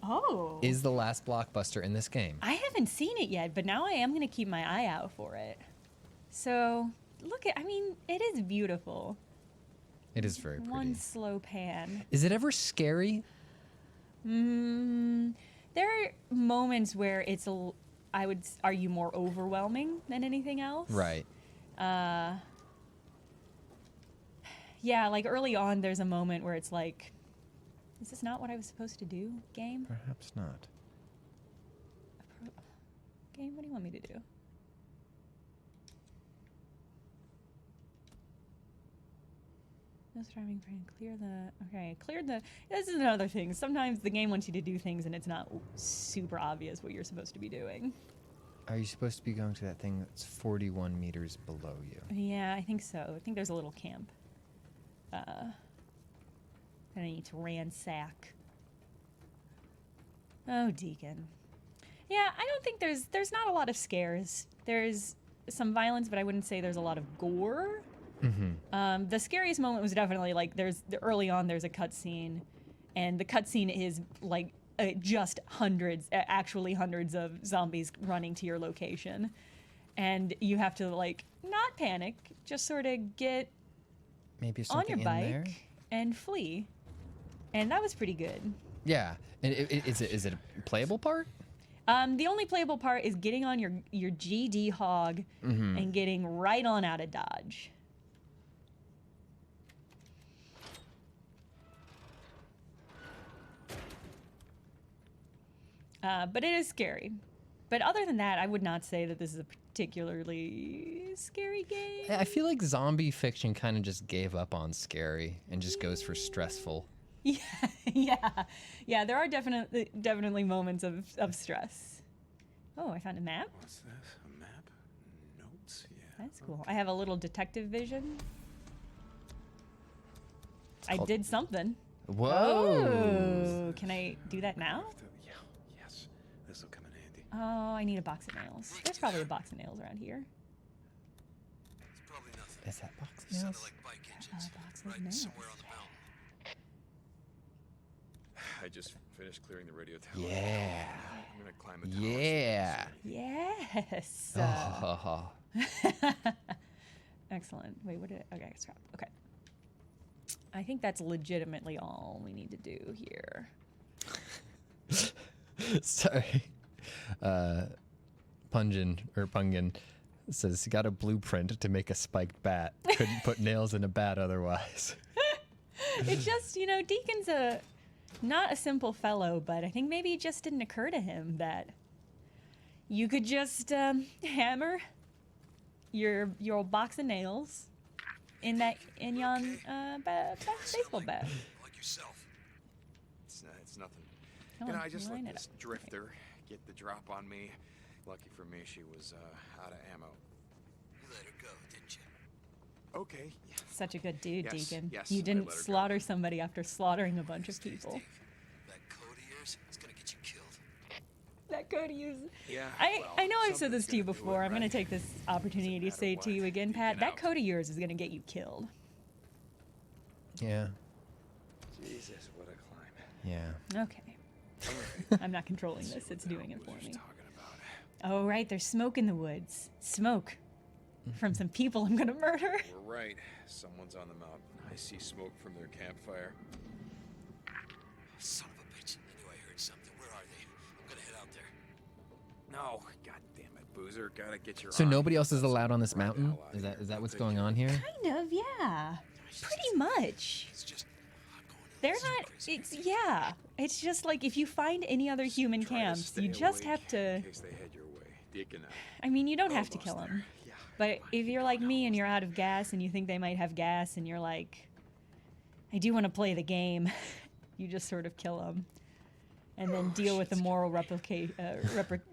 Oh. Is the last blockbuster in this game? I haven't seen it yet, but now I am going to keep my eye out for it. So, it is beautiful. It is very pretty. One slow pan. Is it ever scary? There are moments where it's argue more overwhelming than anything else. Right. Yeah, like early on, there's a moment where it's like, is this not what I was supposed to do, game? Perhaps not. Game, what do you want me to do? No striving for clear the. Okay, cleared the. This is another thing. Sometimes the game wants you to do things and it's not super obvious what you're supposed to be doing. Are you supposed to be going to that thing that's 41 meters below you? Yeah, I think so. I think there's a little camp. That I need to ransack. Oh, Deacon. Yeah, I don't think there's not a lot of scares. There's some violence, but I wouldn't say there's a lot of gore. Mm-hmm. The scariest moment was definitely like early on. There's a cutscene, and the cutscene is like just actually hundreds of zombies running to your location, and you have to like not panic, just sort of get Maybe on something your in there? bike and flee, and that was pretty good. Yeah. And is it a playable part? The only playable part is getting on your GD hog and getting right on out of Dodge. But it is scary. But other than that, I would not say that this is a particularly scary game. I feel like zombie fiction kind of just gave up on scary and just goes for stressful. Yeah. There are definitely moments of stress. Oh, I found a map. What's this? A map? Notes? Yeah. That's cool. I have a little detective vision. I called- did something. Whoa! Oh, can I do that now? Yeah. Yes. This will come in handy. Oh, I need a box of nails. There's probably a box of nails around here. It's probably nothing. Is that box Sounded nails? like bike A engines. box of Right nails. somewhere on the mountain. I just finished clearing the radio tower. Yeah. I'm gonna climb the tower. Yeah. Yes. Oh. Excellent. Wait, what did it? Okay, scrap. Okay. I think that's legitimately all we need to do here. Sorry. Pungin says got a blueprint to make a spiked bat. Couldn't put nails in a bat otherwise. It just, Deacon's not a simple fellow, but I think maybe it just didn't occur to him that you could just hammer your old box of nails in yon baseball bat. Like yourself. It's nothing. Come on, I just line let it this up. drifter get the drop on me. Lucky for me, she was out of ammo. You let her go, didn't you? Okay. Yeah. Such a good dude, Yes, Deacon. yes, You I didn't let her go. slaughter somebody after slaughtering a bunch of people. That code of yours is gonna get you killed. That code use. Yeah. I know I've said this something's to you gonna do it, before. I'm going to right? take this opportunity to say it to you again, Pat. Get That out. code of yours is going to get you killed. Yeah. Jesus, what a climb. Yeah. Okay. I'm not controlling this. It's doing it for me. Talking about. Oh, right. There's smoke in the woods. Smoke. From some people I'm going to murder. We're right. Someone's on the mountain. I see smoke from their campfire. Son of a bitch. I knew I heard something. Where are they? I'm gonna head out there. No. God damn it, Boozer. Gotta get your So arm. nobody else is allowed on this Right the mountain? hell out Is of that here. what's Take going it. on here? Kind of, yeah. Pretty much. It's just. They're not. Yeah. It's just like if you find any other human Try to camps, stay you just awake have to. in case they head your way. Deacon, I mean, you don't have to almost kill there. them. Yeah, But if you're like me and you're out of gas and you think they might have gas and you're like, I do want to play the game, you just sort of kill them and then deal with the moral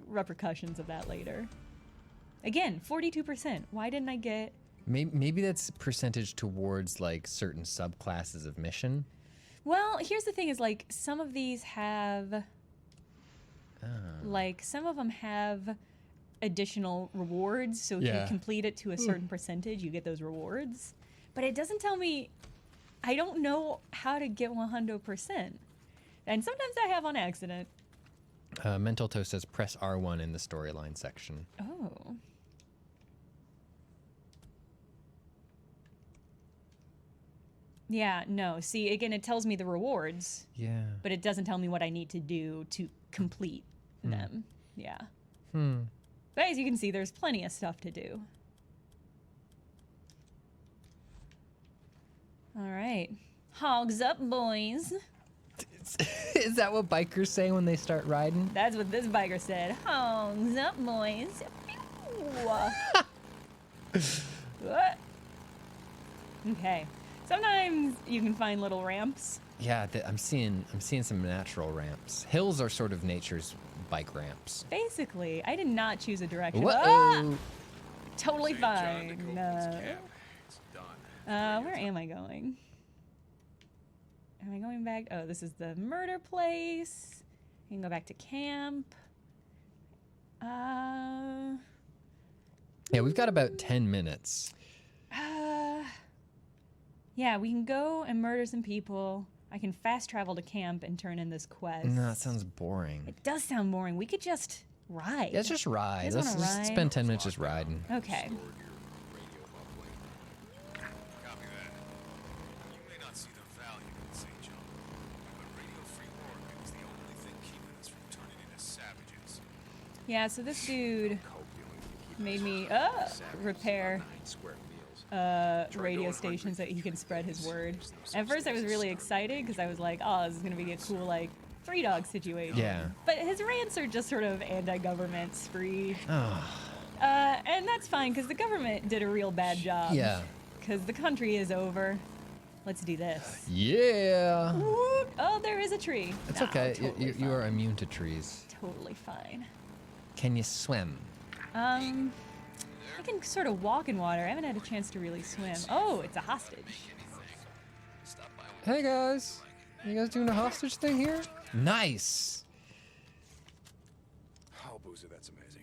repercussions of that later. Again, 42%. Why didn't I get... Maybe that's percentage towards like certain subclasses of mission. Well, here's the thing is like some of these have... Like some of them have additional rewards. So if you complete it to a certain percentage, you get those rewards. But it doesn't tell me... I don't know how to get 100%. And sometimes I have on accident. Mental Toast says press R1 in the storyline section. Oh. Yeah, no. See, again, it tells me the rewards. Yeah. But it doesn't tell me what I need to do to complete them. Yeah. But as you can see, there's plenty of stuff to do. All right. Hogs up, boys. Is that what bikers say when they start riding? That's what this biker said. Hogs up, boys. What? Okay. Sometimes you can find little ramps. Yeah, I'm seeing some natural ramps. Hills are sort of nature's bike ramps. Basically, I did not choose a direction. Whoa! Ah! Totally St. John to fine. Copeland's cab. It's done. Where am I going? Am I going back? Oh, this is the murder place. You can go back to camp. Yeah, we've got about 10 minutes. Yeah, we can go and murder some people. I can fast travel to camp and turn in this quest. No, that sounds boring. It does sound boring. We could just ride. Let's just ride. You guys Let's wanna just ride? spend 10 minutes just riding. Okay. Copy that. You may not see the value in St. John, but radio-free Oregon is the only thing keeping us from turning into savages. Yeah, so this dude made me repair radio stations that he can spread his word. At first I was really excited because I was like, oh, this is going to be a cool, like, three dog situation. Yeah. But his rants are just sort of anti-government spree. Oh. And that's fine because the government did a real bad job. Yeah. Because the country is over. Let's do this. Yeah. Whoop. Oh, there is a tree. It's No, okay. totally You are fine. immune to trees. Totally fine. Can you swim? I can sort of walk in water. I haven't had a chance to really swim. Oh, it's a hostage. Hey guys, you guys doing a hostage thing here? Nice. Oh, Boozer, that's amazing.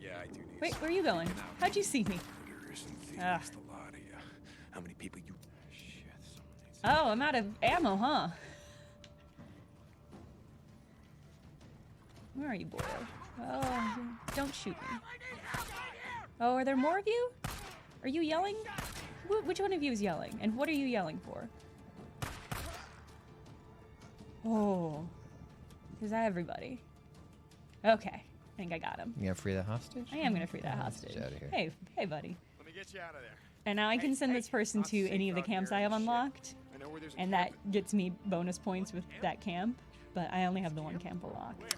Yeah, I do need. Wait, where are you going? How'd you see me? Murderers and thieves, Ah. the lot of you. How many people you? Shit, someone needs. Oh, I'm out of ammo, huh? Where are you, boy? Oh, don't shoot me. Oh, are there more of you? Are you yelling? Which one of you is yelling? And what are you yelling for? Oh. Is that everybody? Okay. I think I got him. You gonna free the hostage? I am going to free that hostage. Outta here. Hey, buddy. Let me get you out of there. And now I can send this person not to safe any of the out camps here I have and shit. unlocked. I know where there's a And camp. that gets me bonus points with that camp. But I only have the one camp unlocked.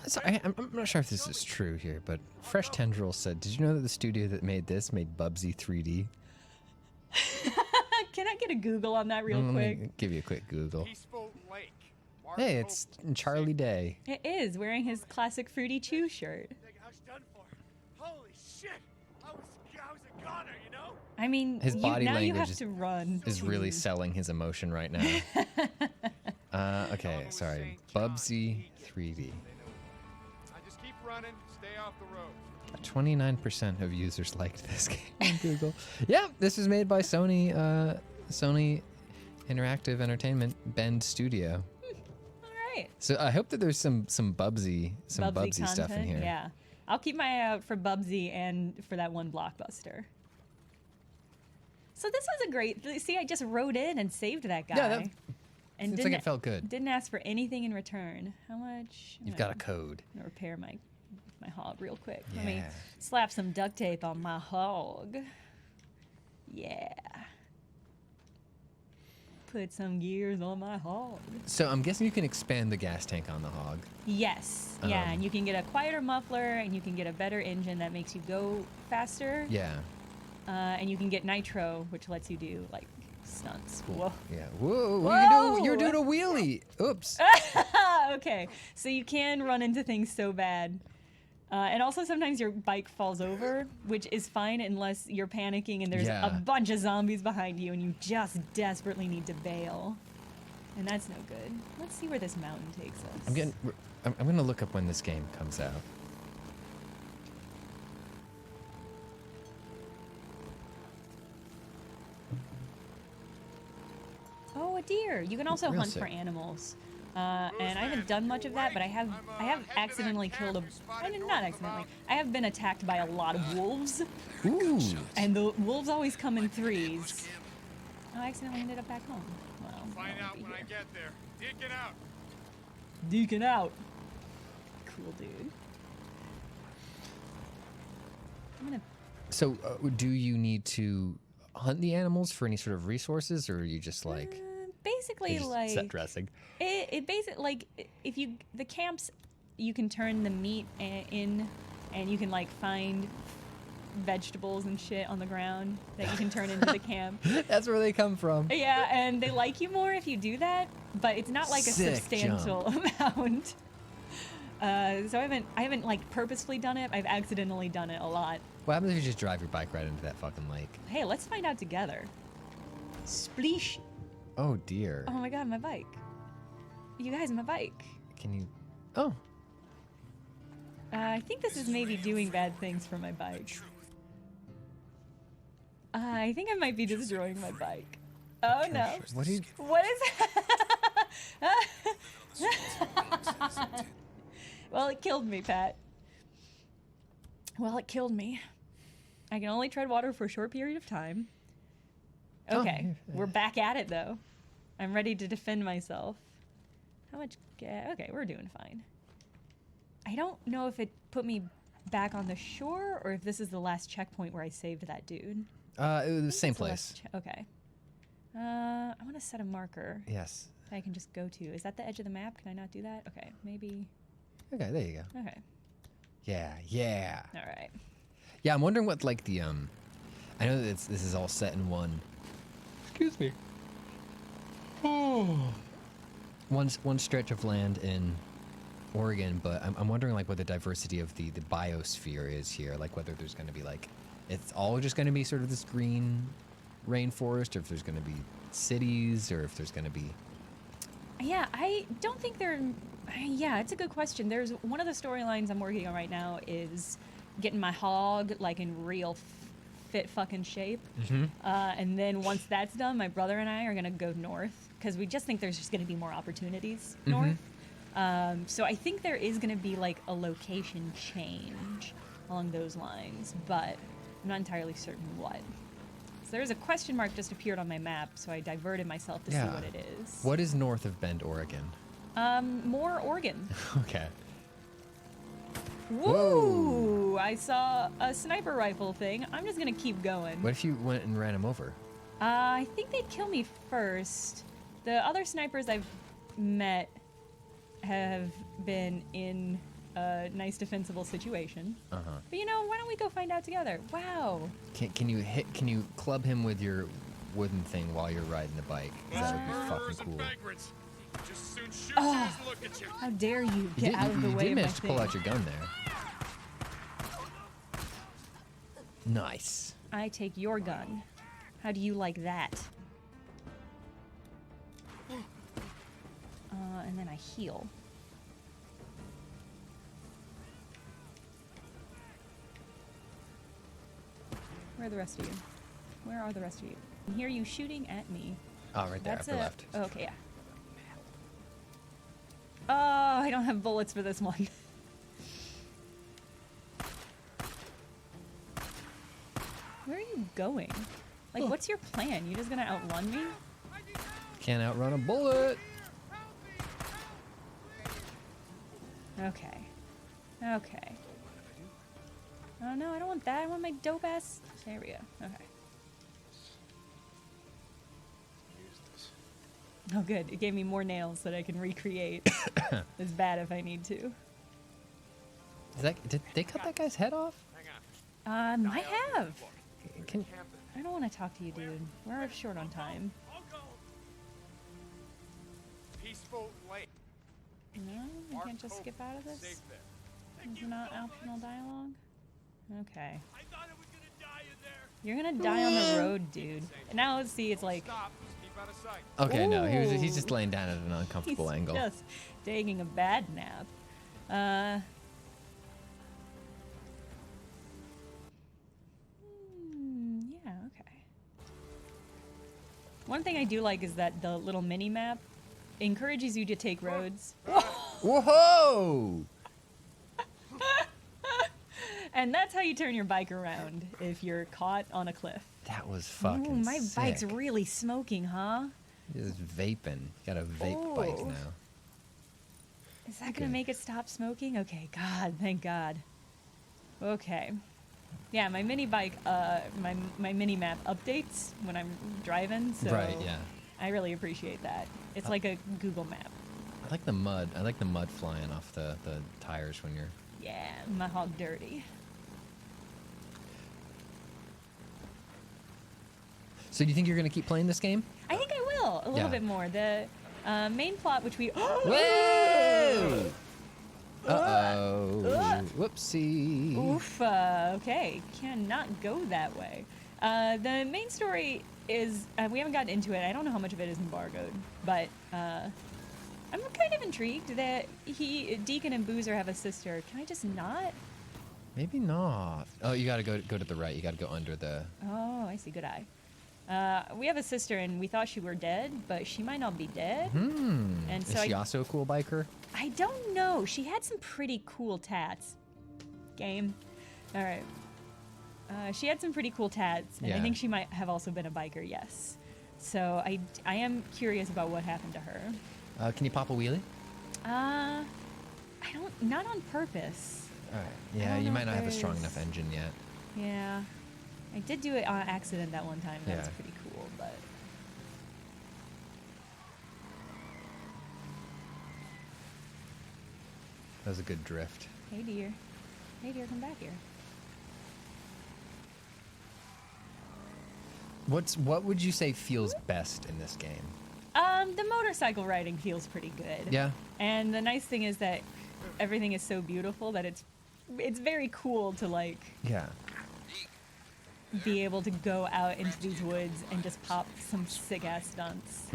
So I'm not sure if this is true here, but Fresh Tendril said, "Did you know that the studio that made this made Bubsy 3D?" Can I get a Google on that real Let quick? me give you a quick Google. Peaceful Lake. Mark Hey, it's Charlie Day. It is, wearing his classic Fruity Chew shirt. I was done for. Holy shit! I was a goner, you know? I mean, His body now you language have to run. Is really please. selling his emotion right now. Okay, sorry. Bubsy 3D. I just keep running, stay off the road. 29% of users liked this game on Google. Yeah, this is made by Sony Interactive Entertainment Bend Studio. All right. So I hope that there's some Bubsy stuff in content, here. Yeah. I'll keep my eye out for Bubsy and for that one blockbuster. So this was a great. See, I just wrote in and saved that guy. Yeah, that and seems like it felt good. Didn't ask for anything in return. How much? You've got a code. I'm gonna repair my hog real quick. Let me Yeah. slap some duct tape on my hog. Yeah. Put some gears on my hog. So I'm guessing you can expand the gas tank on the hog. Yes. Yeah, Um, and you can get a quieter muffler, and you can get a better engine that makes you go faster. Yeah. And you can get nitro, which lets you do like stunts. Whoa. Yeah. Whoa. Whoa! You're doing a wheelie. Oops. Okay, so you can run into things so bad. And also sometimes your bike falls over, which is fine unless you're panicking and there's Yeah. a bunch of zombies behind you and you just desperately need to bail. And that's no good. Let's see where this mountain takes us. I'm gonna look up when this game comes out. Oh, a deer. You can also Real hunt sick. for animals. And I haven't done much of that, but I have accidentally killed not accidentally. I have been attacked by a lot of wolves, Ooh. and the wolves always come in threes. Oh, I accidentally ended up back home. Well, Find I'll out be when I here. get there. Deacon out. Deacon out. Cool, dude. I'm gonna. So, do you need to hunt the animals for any sort of resources, or are you just like Basically, you just like set dressing? it basically like if you the camps, you can turn the meat in, and you can like find vegetables and shit on the ground that you can turn into the camp. That's where they come from. Yeah, and they like you more if you do that, but it's not like a Sick substantial amount. So I haven't like purposefully done it. I've accidentally done it a lot. What happens if you just drive your bike right into that fucking lake? Hey, let's find out together. Spleesh. Oh dear. Oh my god, my bike. You guys, my bike. Can you? Oh, I think this is maybe doing bad things for my bike. I think I might be destroying my bike. Oh no. what do you? What is that? Well, it killed me, Pat. Well, it killed me. I can only tread water for a short period of time. Okay, we're back at it though. I'm ready to defend myself. How much gas? Okay, we're doing fine. I don't know if it put me back on the shore or if this is the last checkpoint where I saved that dude. It was the same It's the last place. okay. I want to set a marker Yes. that I can just go to. Is that the edge of the map? Can I not do that? Okay, maybe. Okay, there you go. Okay, Yeah, yeah, all right. yeah. I'm wondering what like the I know that this is all set in one. Excuse me. Oh. One stretch of land in Oregon, but I'm wondering like what the diversity of the biosphere is here. Like whether there's going to be like it's all just going to be sort of this green rainforest, or if there's going to be cities, or if there's going to be. Yeah, I don't think they're. Yeah, it's a good question. There's one of the storylines I'm working on right now is getting my hog like in real fit fucking shape. And then once that's done, my brother and I are gonna go north because we just think there's just gonna be more opportunities north. So I think there is gonna be like a location change along those lines, but I'm not entirely certain what. So there's a question mark just appeared on my map, so I diverted myself to see what it is. What is north of Bend, Oregon? More Oregon. Okay. Woo! I saw a sniper rifle thing. I'm just gonna keep going. What if you went and ran him over? I think they'd kill me first. The other snipers I've met have been in a nice defensible situation. But you know, why don't we go find out together? Wow. Can you club him with your wooden thing while you're riding the bike? 'Cause that would be Murderers fucking and cool. vagrants. Just as soon shoot Oh. you as look at you. How dare you You get did, out of the you way did of my manage to pull thing. out your gun there. Nice. I take your gun. How do you like that? And then I heal. Where are the rest of you? Where are the rest of you? I hear you shooting at me. Oh, right there, That's upper a... left. Okay, yeah. Oh, I don't have bullets for this one. Where are you going? Like, what's your plan? You just gonna outrun me? Can't outrun a bullet. Okay. Okay. Oh no, I don't want that. I want my dope ass. There we go. Okay. Oh good. It gave me more nails that I can recreate. It's bad if I need to. Did they cut that guy's head off? Might have. Can, I don't want to talk to you, dude. We're short on time. Peaceful lake. No, I can't just skip out of this. Safe there. Is it not optional dialogue? Okay. I thought I was gonna die in there. You're gonna die on the road, dude. And now let's see, it's like Stop. Just keep out of sight. Okay, no, he's Ooh. just laying down at an uncomfortable he's angle. just taking a bad nap. Yeah, okay. One thing I do like is that the little mini map encourages you to take roads. Whoa! And that's how you turn your bike around if you're caught on a cliff. That was fucking Ooh, my sick. bike's really smoking, huh? He's vaping. Got a vape bike Oh. now. Is that Okay. gonna make it stop smoking? Okay, God, thank God. Okay. Yeah, my mini bike, my mini map updates when I'm driving, so Right, yeah. I really appreciate that. It's like a Google map. I like the mud. I like the mud flying off the tires when you're... Yeah, my hog dirty. So do you think you're going to keep playing this game? I think I will, a little Yeah. bit more. The main plot, which we... Whoa! Uh-oh. Whoopsie. Oof, okay, cannot go that way. The main story is, we haven't gotten into it, I don't know how much of it is embargoed, but I'm kind of intrigued that Deacon and Boozer have a sister. Can I just not? Maybe not. Oh, you got to go to the right. You got to go under the... Oh, I see, good eye. We have a sister and we thought she were dead, but she might not be dead. And Is so she also a cool biker? I don't know. She had some pretty cool tats. Game. All right. She had some pretty cool tats, and I Yeah. think she might have also been a biker, yes. So I am curious about what happened to her. Can you pop a wheelie? I don't, not on purpose. All right. Yeah, don't you know might if not have a strong there's- enough engine yet. Yeah. I did do it on accident that one time. That was Yeah. pretty cool, but. That was a good drift. Hey dear. Hey dear, come back here. What would you say feels best in this game? The motorcycle riding feels pretty good. Yeah. And the nice thing is that everything is so beautiful that it's very cool to like Yeah. be able to go out into these woods and just pop some sick ass stunts.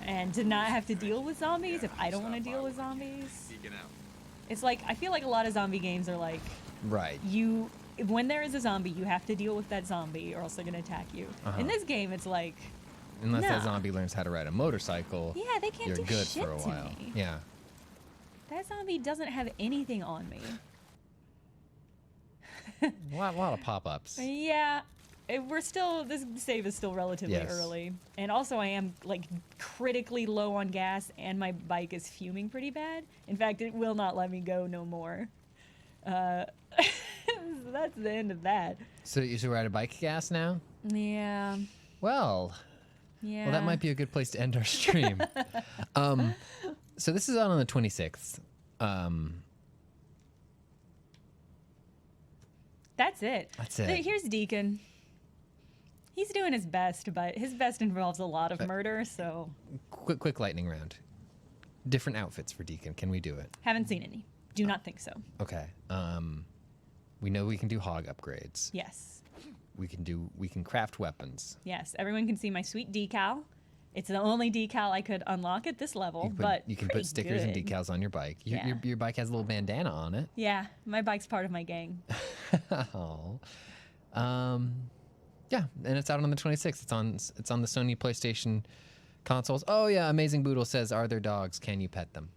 And to not have to deal with zombies if I don't want to deal with zombies. Geeking out. It's like I feel like a lot of zombie games are like Right. when there is a zombie, you have to deal with that zombie or else they're gonna attack you. Uh-huh. In this game, it's like Unless that No. zombie learns how to ride a motorcycle, yeah, they can't you're do good shit for a to while. me. Yeah. That zombie doesn't have anything on me. A lot of pop-ups. Yeah, this save is still relatively Yes. early. And also I am like critically low on gas and my bike is fuming pretty bad. In fact, it will not let me go no more. So that's the end of that. So we're out of bike gas now? Yeah. Well, Yeah. well, that might be a good place to end our stream. So this is out on the 26th. That's it. That's it. Here's Deacon. He's doing his best, but his best involves a lot of murder, so Quick lightning round. Different outfits for Deacon. Can we do it? haven't seen any. Do not think so. Okay. We know we can do hog upgrades. Yes. We can craft weapons. Yes. Everyone can see my sweet decal. It's the only decal I could unlock at this level, You can pretty put stickers and good. decals on your bike. Yeah. Your bike has a little bandana on it. Yeah, my bike's part of my gang. Oh. Yeah, and it's out on the 26th. It's on the Sony PlayStation consoles. Oh yeah, Amazing Boodle says, "Are there dogs? Can you pet them?"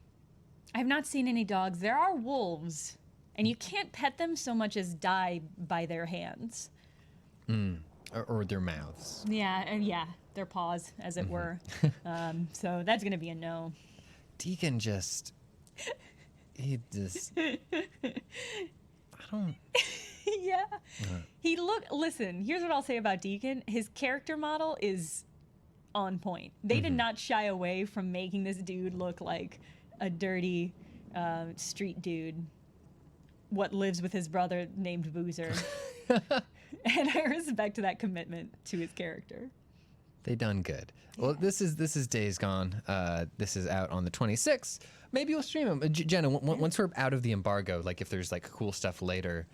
I have not seen any dogs. There are wolves, and you can't pet them so much as die by their hands. Or their mouths. Yeah, their paws, as it were. So that's gonna be a no. Deacon just I don't Yeah. Listen, here's what I'll say about Deacon. His character model is on point. They did not shy away from making this dude look like a dirty street dude what lives with his brother named Boozer. And I respect that commitment to his character. They done good. Well, this is Days Gone. This is out on the 26th. Maybe we'll stream them. Jenna, once we're out of the embargo, like if there's like cool stuff later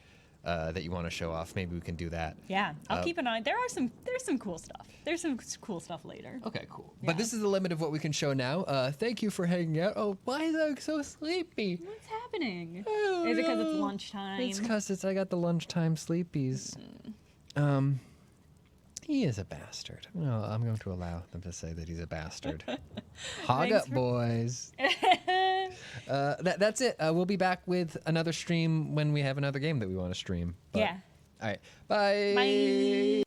that you want to show off, maybe we can do that. Yeah, I'll keep an eye. There's some cool stuff. There's some cool stuff later. Okay, cool. Yeah. But this is the limit of what we can show now. Thank you for hanging out. Oh, why is I so sleepy? What's happening? Oh, Is it because it's no. lunchtime? It's because I got the lunchtime sleepies. He is a bastard. No, I'm going to allow them to say that he's a bastard. Hog Thanks up, boys. That's it. We'll be back with another stream when we have another game that we want to stream. But- Yeah. All right. Bye. Bye.